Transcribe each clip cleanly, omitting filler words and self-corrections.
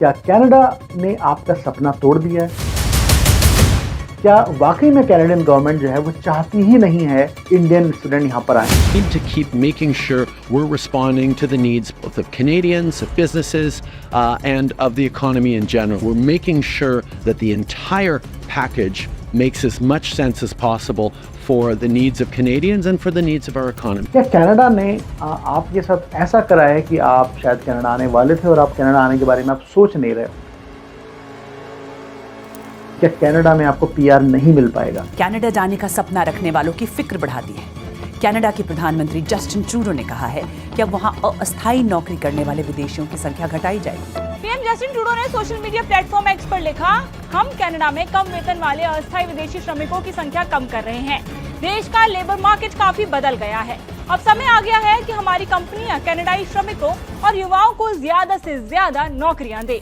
क्या कनाडा ने आपका सपना तोड़ दिया है? क्या वाकई में कैनेडियन गवर्नमेंट जो है वो चाहती ही नहीं है इंडियन स्टूडेंट यहाँ पर आए? We need to keep making sure we're responding to the needs both of Canadians, of businesses, and of the economy in general. We're making sure that the entire package makes as much sense as possible for the needs of Canadians and for the needs of our economy. क्या Canada ने आपके साथ ऐसा करा है कि आप शायद कनाडा आने वाले थे और आप कनाडा आने के बारे में आप सोच नहीं रहे हो? क्या कनाडा में आपको पीआर नहीं मिल पाएगा? कनाडा जाने का सपना रखने वालों की फिक्र बढ़ा दी है। कनाडा के प्रधानमंत्री जस्टिन ट्रूडो ने कहा है कि अब वहां अस्थायी नौकरी करने वाले विदेशियों की संख्या घटाई जाएगी। पीएम जस्टिन ट्रूडो ने सोशल मीडिया प्लेटफॉर्म एक्स पर लिखा, हम कनाडा में कम वेतन वाले अस्थायी विदेशी श्रमिकों की संख्या कम कर रहे हैं। देश का लेबर मार्केट काफी बदल गया है। अब समय आ गया है कि हमारी कंपनियां कनाडाई श्रमिकों और युवाओं को ज्यादा से ज्यादा नौकरियां दे।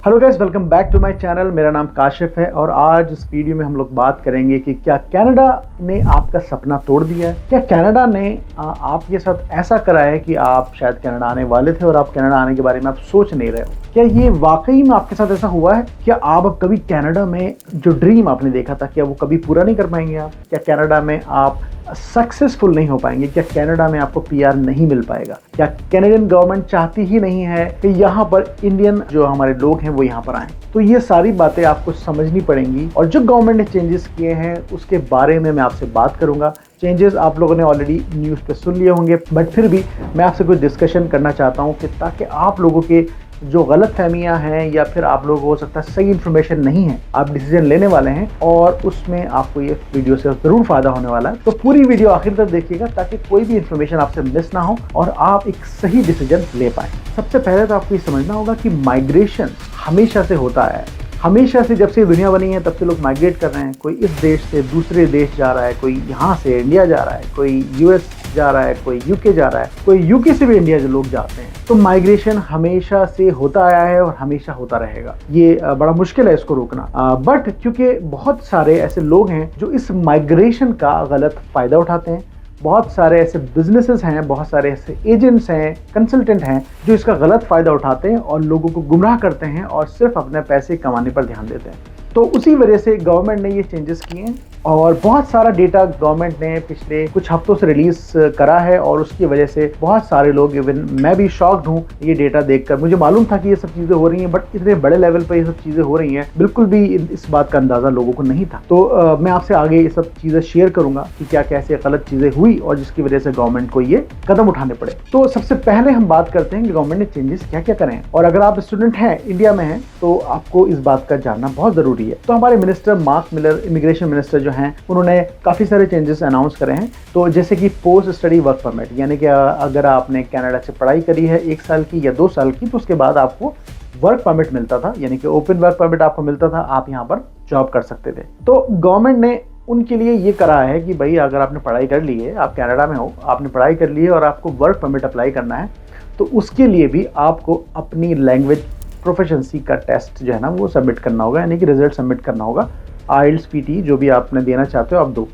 Hello guys, welcome back to my channel. मेरा नाम काशिफ है और आज इस वीडियो में हम लोग बात करेंगे कि क्या कनाडा ने आपका सपना तोड़ दिया है? क्या कनाडा ने आपके साथ ऐसा करा है कि आप शायद कनाडा आने वाले थे और आप कनाडा आने के बारे में आप सोच नहीं रहे हो? क्या ये वाकई में आपके साथ ऐसा हुआ है? क्या आप अब कभी कनाडा में जो ड्रीम आपने देखा था, क्या वो कभी पूरा नहीं कर पाएंगे आप? क्या कनाडा में आप सक्सेसफुल नहीं हो पाएंगे? क्या कनाडा में आपको पीआर नहीं मिल पाएगा? क्या कैनेडियन गवर्नमेंट चाहती ही नहीं है कि यहाँ पर इंडियन जो हमारे लोग हैं वो यहाँ पर आएं? तो ये सारी बातें आपको समझनी पड़ेंगी और जो गवर्नमेंट ने चेंजेस किए हैं उसके बारे में मैं आपसे बात करूंगा। चेंजेस आप लोगों ने ऑलरेडी न्यूज़ पे सुन लिए होंगे, बट फिर भी मैं आपसे कुछ डिस्कशन करना चाहता हूँ कि ताकि आप लोगों के जो गलत फहमियाँ हैं या फिर आप लोगों को हो सकता है सही इन्फॉर्मेशन नहीं है, आप डिसीजन लेने वाले हैं और उसमें आपको ये वीडियो से ज़रूर फायदा होने वाला है। तो पूरी वीडियो आखिर तक देखिएगा ताकि कोई भी इन्फॉर्मेशन आपसे मिस ना हो और आप एक सही डिसीजन ले पाए। सबसे पहले तो आपको ये समझना होगा कि माइग्रेशन हमेशा से होता है। हमेशा से, जब से दुनिया बनी है तब से लोग माइग्रेट कर रहे हैं। कोई इस देश से दूसरे देश जा रहा है, कोई यहाँ से इंडिया जा रहा है, कोई यूएस जा रहा है, कोई यूके जा रहा है, कोई यूके से भी इंडिया जो लोग जाते हैं। तो माइग्रेशन हमेशा से होता आया है और हमेशा होता रहेगा। ये बड़ा मुश्किल है इसको रोकना, बट क्योंकि बहुत सारे ऐसे लोग हैं जो इस माइग्रेशन का गलत फायदा उठाते हैं। बहुत सारे ऐसे बिजनेसेस हैं, बहुत सारे ऐसे एजेंट्स हैं, कंसल्टेंट हैं जो इसका गलत फायदा उठाते हैं और लोगों को गुमराह करते हैं और सिर्फ अपने पैसे कमाने पर ध्यान देते हैं। तो उसी वजह से गवर्नमेंट ने ये चेंजेस किए हैं और बहुत सारा डेटा गवर्नमेंट ने पिछले कुछ हफ्तों से रिलीज करा है और उसकी वजह से बहुत सारे लोग, इवन मैं भी शॉक्ड हूँ ये डेटा देखकर। मुझे मालूम था कि ये सब चीज़ें हो रही हैं, बट इतने बड़े लेवल पर ये सब चीज़ें हो रही हैं बिल्कुल भी इस बात का अंदाज़ा लोगों को नहीं था। तो मैं आपसे आगे ये सब चीज़ें शेयर करूंगा कि क्या कैसे गलत चीज़ें हुई और जिसकी वजह से गवर्नमेंट को ये कदम उठाने पड़े। तो सबसे पहले हम बात करते हैं कि गवर्नमेंट ने चेंजेस क्या क्या करे हैं, और अगर आप स्टूडेंट हैं, इंडिया में हैं, तो आपको इस बात का जानना बहुत ज़रूरी है। तो हमारे minister mark Miller, immigration minister जो हैं, उन्होंने काफ़ी सारे चेंजेस अनाउंस करे हैं। तो जैसे कि पोस्ट स्टडी वर्क परमिट, यानी कि अगर आपने कनाडा से पढ़ाई करी है 1 साल की या 2 साल की, तो उसके बाद आपको वर्क परमिट मिलता था, यानी कि ओपन वर्क परमिट आपको मिलता था, आप यहाँ पर जॉब कर सकते थे। तो गवर्नमेंट ने उनके लिए ये करा है कि भाई अगर आपने पढ़ाई कर ली है, आप कनाडा में हो, आपने पढ़ाई कर ली है और आपको वर्क परमिट अप्लाई करना है, तो उसके लिए भी आपको अपनी लैंग्वेज प्रोफिशिएंसी का टेस्ट जो है ना वो सबमिट करना होगा, यानी कि रिजल्ट सबमिट करना होगा। आइल्स पीटी जो भी आपने देना चाहते हो आप दो।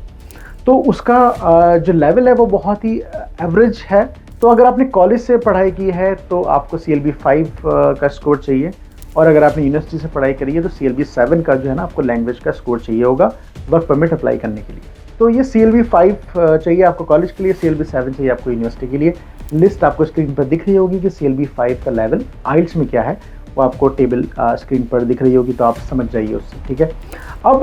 तो उसका जो लेवल है वो बहुत ही एवरेज है। तो अगर आपने कॉलेज से पढ़ाई की है तो आपको CLB 5 का स्कोर चाहिए, और अगर आपने यूनिवर्सिटी से पढ़ाई करी है तो CLB 7 का जो है ना आपको लैंग्वेज का स्कोर चाहिए होगा वर्क परमिट अप्लाई करने के लिए। तो ये CLB 5 चाहिए आपको कॉलेज के लिए, CLB 7 चाहिए आपको यूनिवर्सिटी के लिए। लिस्ट आपको स्क्रीन पर दिख रही होगी कि CLB 5 का लेवल आइल्स में क्या है, वो आपको टेबल स्क्रीन पर दिख रही होगी, तो आप समझ जाइए उससे, ठीक है। अब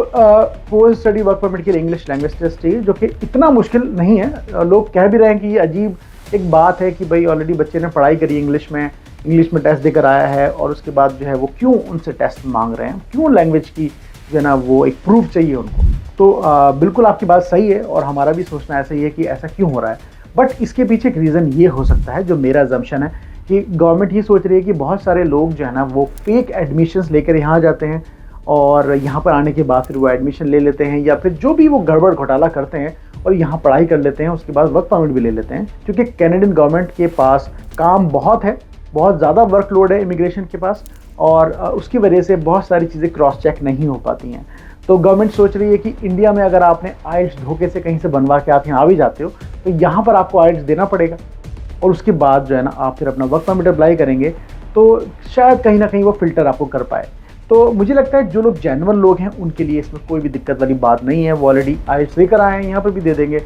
पोस्ट स्टडी वर्क परमिट के लिए इंग्लिश लैंग्वेज टेस्ट चाहिए, जो कि इतना मुश्किल नहीं है। लोग कह भी रहे हैं कि ये अजीब एक बात है कि भाई ऑलरेडी बच्चे ने पढ़ाई करी इंग्लिश में टेस्ट देकर आया है और उसके बाद जो है वो क्यों उनसे टेस्ट मांग रहे हैं, क्यों लैंग्वेज की जो है ना वो एक प्रूफ चाहिए उनको। तो बिल्कुल आपकी बात सही है और हमारा भी सोचना ऐसा ही है कि ऐसा क्यों हो रहा है। बट इसके पीछे एक रीज़न ये हो सकता है, जो मेरा अजम्पशन है, कि गवर्नमेंट ये सोच रही है कि बहुत सारे लोग जो है ना वो फेक एडमिशन्स लेकर यहाँ जाते हैं और यहाँ पर आने के बाद फिर वो एडमिशन ले लेते हैं, या फिर जो भी वो गड़बड़ घोटाला करते हैं और यहाँ पढ़ाई कर लेते हैं, उसके बाद वर्क परमिट भी ले लेते हैं। क्योंकि कैनेडियन गवर्नमेंट के पास काम बहुत है, बहुत ज़्यादा वर्कलोड है इमिग्रेशन के पास, और उसकी वजह से बहुत सारी चीज़ें क्रॉस चेक नहीं हो पाती हैं। तो गवर्नमेंट सोच रही है कि इंडिया में अगर आपने आइल्स धोखे से कहीं से बनवा के आप यहाँ आ भी जाते हो तो यहाँ पर आपको आइल्स देना पड़ेगा, और उसके बाद जो है ना आप फिर अपना वर्क परमिट अप्लाई करेंगे तो शायद कहीं ना कहीं वो फिल्टर आपको कर पाए। तो मुझे लगता है जो लोग जेन्युइन लोग हैं उनके लिए इसमें कोई भी दिक्कत वाली बात नहीं है, वो ऑलरेडी आइल्स लेकर आए हैं, यहाँ पर भी दे देंगे,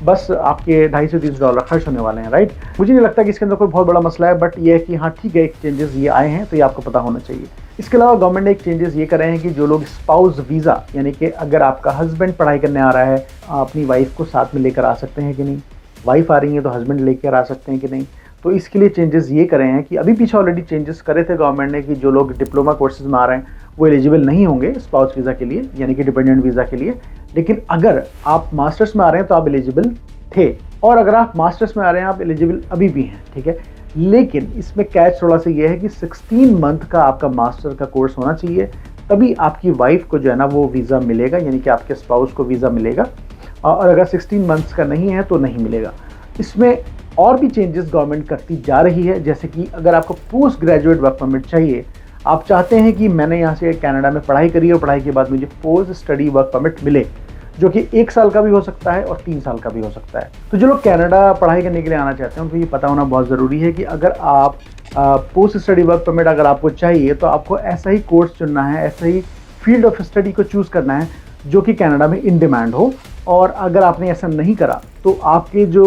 बस आपके $250-300 खर्च होने वाले हैं, राइट। मुझे नहीं लगता कि इसके अंदर कोई बहुत बड़ा मसला है, बट ये है कि हाँ ठीक है, एक चेंजेस ये आए हैं तो ये आपको पता होना चाहिए। इसके अलावा गवर्नमेंट ने एक चेंजेस ये करे हैं कि जो लोग स्पाउस वीज़ा, यानी कि अगर आपका हस्बैंड पढ़ाई करने आ रहा है, अपनी वाइफ को साथ में लेकर आ सकते हैं कि नहीं, वाइफ आ रही है तो हस्बैंड लेकर आ सकते हैं कि नहीं, तो इसके लिए चेंजेस ये करे हैं कि अभी पीछे ऑलरेडी चेंजेस करे थे गवर्नमेंट ने कि जो लोग डिप्लोमा कोर्सेज में आ रहे हैं वो एलिजिबल नहीं होंगे स्पाउस वीज़ा के लिए, यानी कि डिपेंडेंट वीज़ा के लिए, लेकिन अगर आप मास्टर्स में आ रहे हैं तो आप एलिजिबल थे, और अगर आप मास्टर्स में आ रहे हैं आप एलिजिबल अभी भी हैं, ठीक है। लेकिन इसमें कैच थोड़ा सा ये है कि 16 मंथ का आपका मास्टर का कोर्स होना चाहिए, तभी आपकी वाइफ को जो है ना वो वीज़ा मिलेगा, यानी कि आपके स्पाउस को वीज़ा मिलेगा, और अगर 16 मंथ्स का नहीं है तो नहीं मिलेगा। इसमें और भी चेंजेस गवर्नमेंट करती जा रही है, जैसे कि अगर आपको पोस्ट ग्रेजुएट वर्क परमिट चाहिए, आप चाहते हैं कि मैंने यहाँ से कनाडा में पढ़ाई करी और पढ़ाई के बाद मुझे पोस्ट स्टडी वर्क परमिट मिले, जो कि 1 साल का भी हो सकता है और 3 साल का भी हो सकता है। तो जो लोग कनाडा पढ़ाई करने के लिए आना चाहते हैं उनको ये पता होना बहुत ज़रूरी है कि अगर आप पोस्ट स्टडी वर्क परमिट अगर आपको चाहिए तो आपको ऐसा ही कोर्स चुनना है, ऐसा ही फील्ड ऑफ स्टडी को चूज़ करना है जो कि कनाडा में इन डिमांड हो, और अगर आपने ऐसा नहीं करा तो आपके जो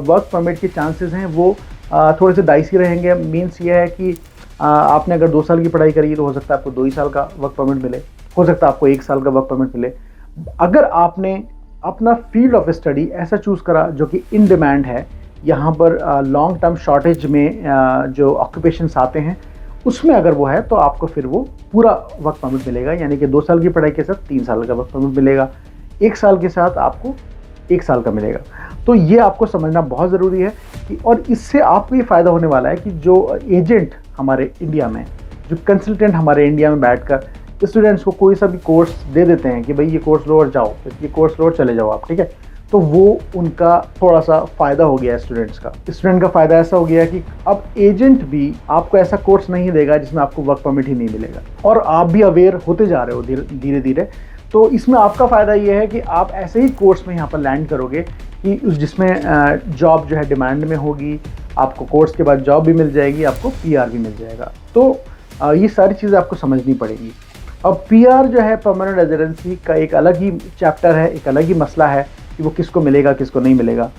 वर्क परमिट के चांसेस हैं वो थोड़े से डाइसी रहेंगे। मीन्स ये है कि आपने अगर 2 साल की पढ़ाई करी तो हो सकता है आपको 2 ही साल का वर्क परमिट मिले, हो सकता है आपको 1 साल का वर्क परमिट मिले। अगर आपने अपना फील्ड ऑफ स्टडी ऐसा चूज़ करा जो कि इन डिमांड है, यहाँ पर लॉन्ग टर्म शॉर्टेज में जो ऑक्यूपेशंस आते हैं उसमें अगर वो है तो आपको फिर वो पूरा वर्क परमिट मिलेगा, यानी कि 2 साल की पढ़ाई के साथ 3 साल का वर्क परमिट मिलेगा, 1 साल के साथ आपको 1 साल का मिलेगा। तो ये आपको समझना बहुत ज़रूरी है कि, और इससे आपको ये फ़ायदा होने वाला है कि जो एजेंट हमारे इंडिया में, जो कंसल्टेंट हमारे इंडिया में बैठकर स्टूडेंट्स को कोई सा भी कोर्स दे देते हैं कि भाई ये कोर्स लो और जाओ, ये कोर्स लो और चले जाओ आप, ठीक है, तो वो उनका थोड़ा सा फ़ायदा हो गया है स्टूडेंट्स का। स्टूडेंट का फ़ायदा ऐसा हो गया है कि अब एजेंट भी आपको ऐसा कोर्स नहीं देगा जिसमें आपको वर्क परमिट ही नहीं मिलेगा, और आप भी अवेयर होते जा रहे हो धीरे धीरे। तो इसमें आपका फ़ायदा ये है कि आप ऐसे ही कोर्स में यहाँ पर लैंड करोगे कि उस जिसमें जॉब जो है डिमांड में होगी, आपको कोर्स के बाद जॉब भी मिल जाएगी, आपको PR भी मिल जाएगा। तो ये सारी चीज़ें आपको समझनी पड़ेगी। अब PR जो है परमानेंट रेजिडेंसी का एक अलग ही चैप्टर है, एक अलग ही मसला है कि वो किसको मिलेगा किसको नहीं मिलेगा,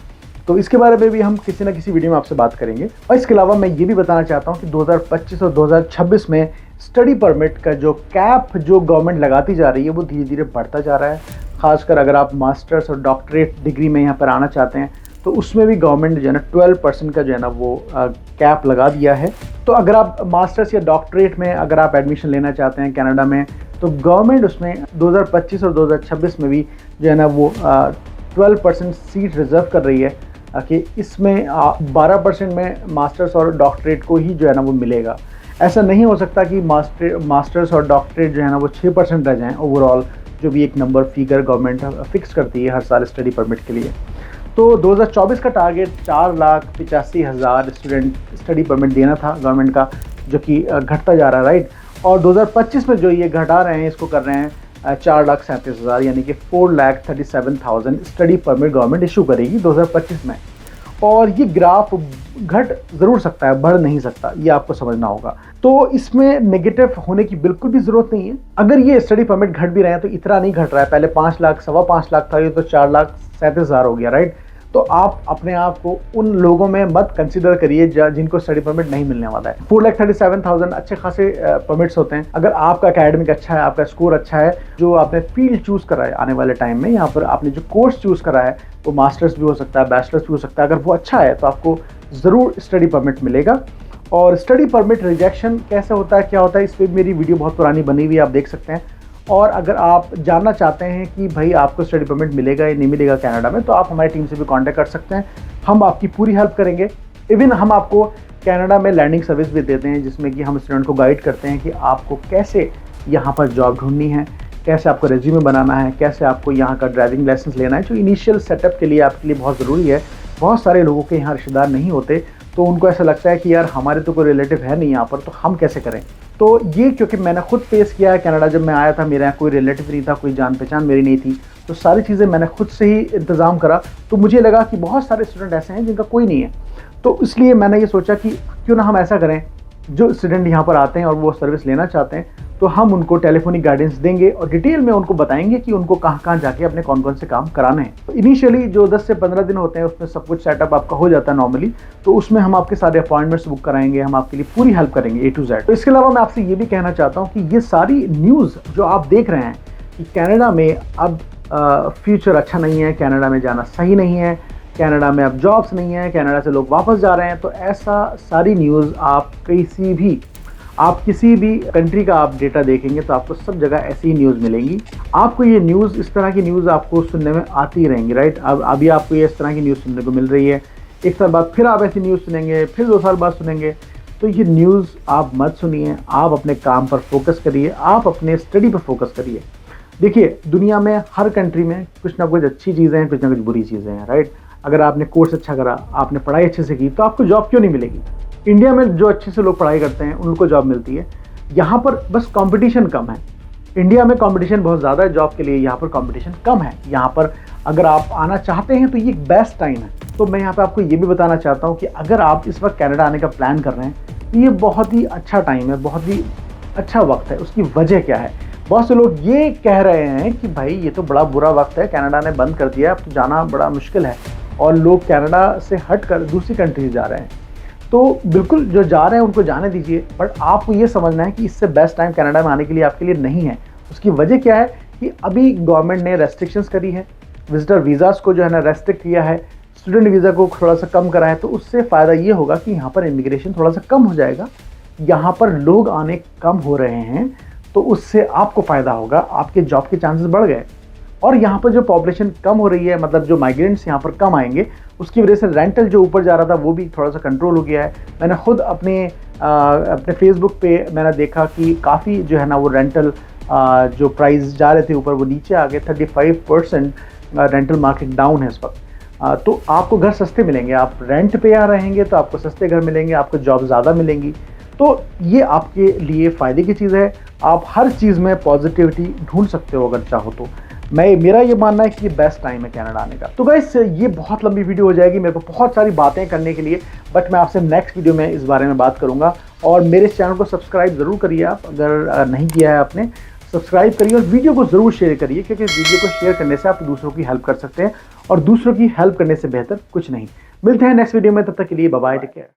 तो इसके बारे में भी हम किसी ना किसी वीडियो में आपसे बात करेंगे। और इसके अलावा मैं ये भी बताना चाहता हूँ कि 2025 और 2026 में स्टडी परमिट का जो कैप जो गवर्नमेंट लगाती जा रही है वो धीरे धीरे बढ़ता जा रहा है। खासकर अगर आप मास्टर्स और डॉक्टरेट डिग्री में यहाँ पर आना चाहते हैं तो उसमें भी गवर्नमेंट जो है ना 12% का जो है ना वो कैप लगा दिया है। तो अगर आप मास्टर्स या डॉक्टरेट में अगर आप एडमिशन लेना चाहते हैं कनाडा में, तो गवर्नमेंट उसमें 2025 और 2026 में भी जो है ना वो 12% सीट रिजर्व कर रही है कि इसमें 12% में मास्टर्स और डॉक्टरेट को ही जो है ना वो मिलेगा। ऐसा नहीं हो सकता कि मास्टर्स और डॉक्टरेट जो है ना वो 6% रह जाएँ ओवरऑल, जो भी एक नंबर फिगर गवर्नमेंट फिक्स करती है हर साल स्टडी परमिट के लिए। तो 2024 का टारगेट 4,85,000 स्टूडेंट स्टडी परमिट देना था गवर्नमेंट का, जो कि घटता जा रहा है, राइट। और 2025 में जो ये घटा रहे हैं, इसको कर रहे हैं 4,37,000, यानी कि 4,37,000 स्टडी परमिट गवर्नमेंट इशू करेगी 2025 में। और ये ग्राफ घट ज़रूर सकता है, बढ़ नहीं सकता, ये आपको समझना होगा। तो इसमें नेगेटिव होने की बिल्कुल भी ज़रूरत नहीं है। अगर ये स्टडी परमिट घट भी रहे हैं तो इतना नहीं घट रहा है, पहले 5 लाख 5.25 लाख था, ये तो 4,37,000 हो गया, राइट। तो आप अपने आप को उन लोगों में मत कंसिडर करिए जिनको स्टडी परमिट नहीं मिलने वाला है। 4,37,000 अच्छे खासे परमिट्स होते हैं। अगर आपका एकेडमिक अच्छा है, आपका स्कोर अच्छा है, जो आपने फील्ड चूज़ करा है आने वाले टाइम में, यहाँ पर आपने जो कोर्स चूज़ करा है वो मास्टर्स भी हो सकता है, बैचलर्स भी हो सकता है, अगर वो अच्छा है तो आपको ज़रूर स्टडी परमिट मिलेगा। और स्टडी परमिट रिजेक्शन कैसे होता है, क्या होता है, इस पर मेरी वीडियो बहुत पुरानी बनी हुई है, आप देख सकते हैं। और अगर आप जानना चाहते हैं कि भाई आपको स्टडी परमिट मिलेगा या नहीं मिलेगा कनाडा में, तो आप हमारी टीम से भी कांटेक्ट कर सकते हैं, हम आपकी पूरी हेल्प करेंगे। इवन हम आपको कनाडा में लैंडिंग सर्विस भी देते हैं, जिसमें कि हम स्टूडेंट को गाइड करते हैं कि आपको कैसे यहाँ पर जॉब ढूंढनी है, कैसे आपको रेज्यूमे बनाना है, कैसे आपको यहाँ का ड्राइविंग लाइसेंस लेना है, जो इनिशियल सेटअप के लिए आपके लिए बहुत ज़रूरी है। बहुत सारे लोगों के यहाँ रिश्तेदार नहीं होते, तो उनको ऐसा लगता है कि यार हमारे तो कोई रिलेटिव है नहीं यहाँ पर, तो हम कैसे करें। तो ये क्योंकि मैंने खुद फेस किया है कनाडा, जब मैं आया था मेरे यहाँ कोई रिलेटिव नहीं था, कोई जान पहचान मेरी नहीं थी, तो सारी चीज़ें मैंने खुद से ही इंतज़ाम करा। तो मुझे लगा कि बहुत सारे स्टूडेंट ऐसे हैं जिनका कोई नहीं है, तो इसलिए मैंने ये सोचा कि क्यों ना हम ऐसा करें, जो स्टूडेंट यहाँ पर आते हैं और वो सर्विस लेना चाहते हैं तो हम उनको टेलीफोनिक गाइडेंस देंगे और डिटेल में उनको बताएंगे कि उनको कहाँ कहाँ जाके अपने कौन कौन से काम कराने हैं। तो इनिशियली जो 10 से 15 दिन होते हैं उसमें सब कुछ सेटअप आपका हो जाता है नॉर्मली, तो उसमें हम आपके सारे अपॉइंटमेंट्स बुक कराएंगे, हम आपके लिए पूरी हेल्प करेंगे A to Z। तो इसके अलावा मैं आपसे ये भी कहना चाहता हूँ कि ये सारी न्यूज़ जो आप देख रहे हैं कि कनाडा में अब फ्यूचर अच्छा नहीं है, कनाडा में जाना सही नहीं है, कनाडा में अब जॉब्स नहीं है, कनाडा से लोग वापस जा रहे हैं, तो ऐसा सारी न्यूज़ आप किसी भी कंट्री का आप डेटा देखेंगे तो आपको सब जगह ऐसी ही न्यूज़ मिलेंगी। आपको ये न्यूज़, इस तरह की न्यूज़ आपको सुनने में आती रहेंगी, राइट। अब अभी आपको ये इस तरह की न्यूज़ सुनने को मिल रही है, एक साल बाद फिर आप ऐसी न्यूज़ सुनेंगे, फिर 2 साल बाद सुनेंगे। तो ये न्यूज़ आप मत सुनिए, आप अपने काम पर फोकस करिए, आप अपने स्टडी पर फोकस करिए। देखिए, दुनिया में हर कंट्री में कुछ ना कुछ अच्छी चीज़ें हैं, कुछ ना कुछ बुरी चीज़ें हैं, राइट। अगर आपने कोर्स अच्छा करा, आपने पढ़ाई अच्छे से की, तो आपको जॉब क्यों नहीं मिलेगी। इंडिया में जो अच्छे से लोग पढ़ाई करते हैं उनको जॉब मिलती है, यहाँ पर बस कंपटीशन कम है। इंडिया में कंपटीशन बहुत ज़्यादा है जॉब के लिए, यहाँ पर कंपटीशन कम है। यहाँ पर अगर आप आना चाहते हैं तो ये बेस्ट टाइम है। तो मैं यहाँ पे आपको ये भी बताना चाहता हूँ कि अगर आप इस वक्त कनाडा आने का प्लान कर रहे हैं तो ये बहुत ही अच्छा टाइम है, बहुत ही अच्छा वक्त है। उसकी वजह क्या है? बहुत से लोग ये कह रहे हैं कि भाई ये तो बड़ा बुरा वक्त है, कनाडा ने बंद कर दिया, अब तो जाना बड़ा मुश्किल है, और लोग कनाडा से हट कर दूसरी कंट्रीज जा रहे हैं। तो बिल्कुल जो जा रहे हैं उनको जाने दीजिए, बट आपको ये समझना है कि इससे बेस्ट टाइम कनाडा में आने के लिए आपके लिए नहीं है। उसकी वजह क्या है कि अभी गवर्नमेंट ने रेस्ट्रिक्शंस करी है, विजिटर वीज़ास को जो है ना रेस्ट्रिक्ट किया है, स्टूडेंट वीज़ा को थोड़ा सा कम करा है। तो उससे फ़ायदा ये होगा कि यहाँ पर इमिग्रेशन थोड़ा सा कम हो जाएगा, यहाँ पर लोग आने कम हो रहे हैं, तो उससे आपको फ़ायदा होगा, आपके जॉब के चांसेस बढ़ गए। और यहाँ पर जो पॉपुलेशन कम हो रही है, मतलब जो माइग्रेंट्स यहाँ पर कम आएंगे, उसकी वजह से रेंटल जो ऊपर जा रहा था वो भी थोड़ा सा कंट्रोल हो गया है। मैंने खुद अपने फेसबुक पे मैंने देखा कि काफ़ी जो है ना वो रेंटल जो प्राइस जा रहे थे ऊपर वो नीचे आ गए। 35% रेंटल मार्केट डाउन है इस वक्त। तो आपको घर सस्ते मिलेंगे, आप रेंट पे आ रहेंगे तो आपको सस्ते घर मिलेंगे, आपको जॉब ज़्यादा मिलेंगी। तो ये आपके लिए फ़ायदे की चीज़ है। आप हर चीज़ में पॉजिटिविटी ढूंढ सकते हो अगर चाहो तो। मेरा ये मानना है कि ये बेस्ट टाइम है कनाडा आने का। तो गाइस, ये बहुत लंबी वीडियो हो जाएगी, मेरे को बहुत सारी बातें करने के लिए, बट मैं आपसे नेक्स्ट वीडियो में इस बारे में बात करूंगा। और मेरे चैनल को सब्सक्राइब ज़रूर करिए आप, अगर नहीं किया है आपने, सब्सक्राइब करिए और वीडियो को ज़रूर शेयर करिए, क्योंकि वीडियो को शेयर करने से आप दूसरों की हेल्प कर सकते हैं, और दूसरों की हेल्प करने से बेहतर कुछ नहीं। मिलते हैं नेक्स्ट वीडियो में, तब तक के लिए बाय बाय, टेक केयर।